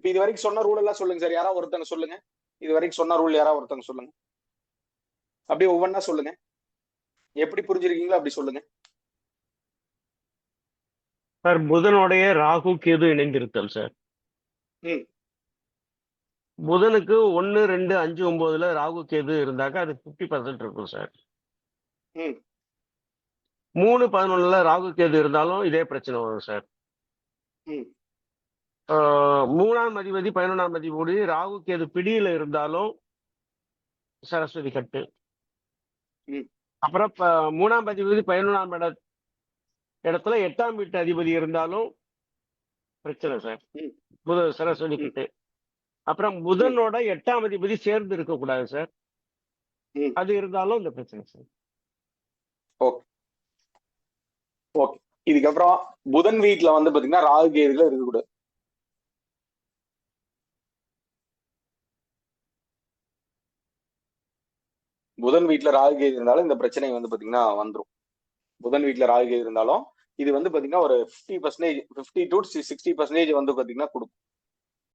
இப்ப இது வரைக்கும் சொன்ன ரூல் எல்லாம் சொல்லுங்க சார். யாராவது ஒருத்தங்க சொல்லுங்க. இது வரைக்கும் சொன்ன ரூல் யாராவது ஒருத்தங்க சொல்லுங்க. அப்படியே ஒவ்வொன்னா சொல்லுங்க. எப்படி புரிஞ்சிருக்கீங்களோ அப்படி சொல்லுங்க. சார் புதனுடைய ராகு கேது இணைந்திருத்தல் சார். ம் புதனுக்கு 1, 2, 5, 9ல ராகு கேது இருந்தாக்க அது 50% இருக்கும் சார். ம் 3, 11ல ராகு கேது இருந்தாலும் இதே பிரச்சனை வரும் சார். ம் 3ஆம் அதிபதி 11ஆம் அதிபதி ராகு கேது பிடியில இருந்தாலும் சரஸ்வதி கட்டு. ம் அப்புறம் 3ஆம் அதிபதி 11ஆம் இடத்துல 8ஆம் வீட்டு அதிபதி இருந்தாலும் பிரச்சனை சார். ம் சரஸ்வதி ம் கட்டு. அப்புறம் ம் புதனோட 8ஆம் அதிபதி சேர்ந்து இருக்கக்கூடாது சார். ம் அது இருந்தாலும் இந்த பிரச்சனை சார். Okay okay. இதுக்கப்புறம் புதன் வீட்டுல வந்து பாத்தீங்கன்னா ராகு கேதுல இருக்கக்கூடாது. புதன் வீட்டுல ராகு கேது இருந்தாலும் இந்த பிரச்சனை வந்து பாத்தீங்கன்னா வந்துரும். புதன் வீட்டுல ராகு கேது இருந்தாலும் இது வந்து பாத்தீங்கன்னா ஒரு 50% 50 to 60% வந்து பாத்தீங்கன்னா கொடுக்கும்.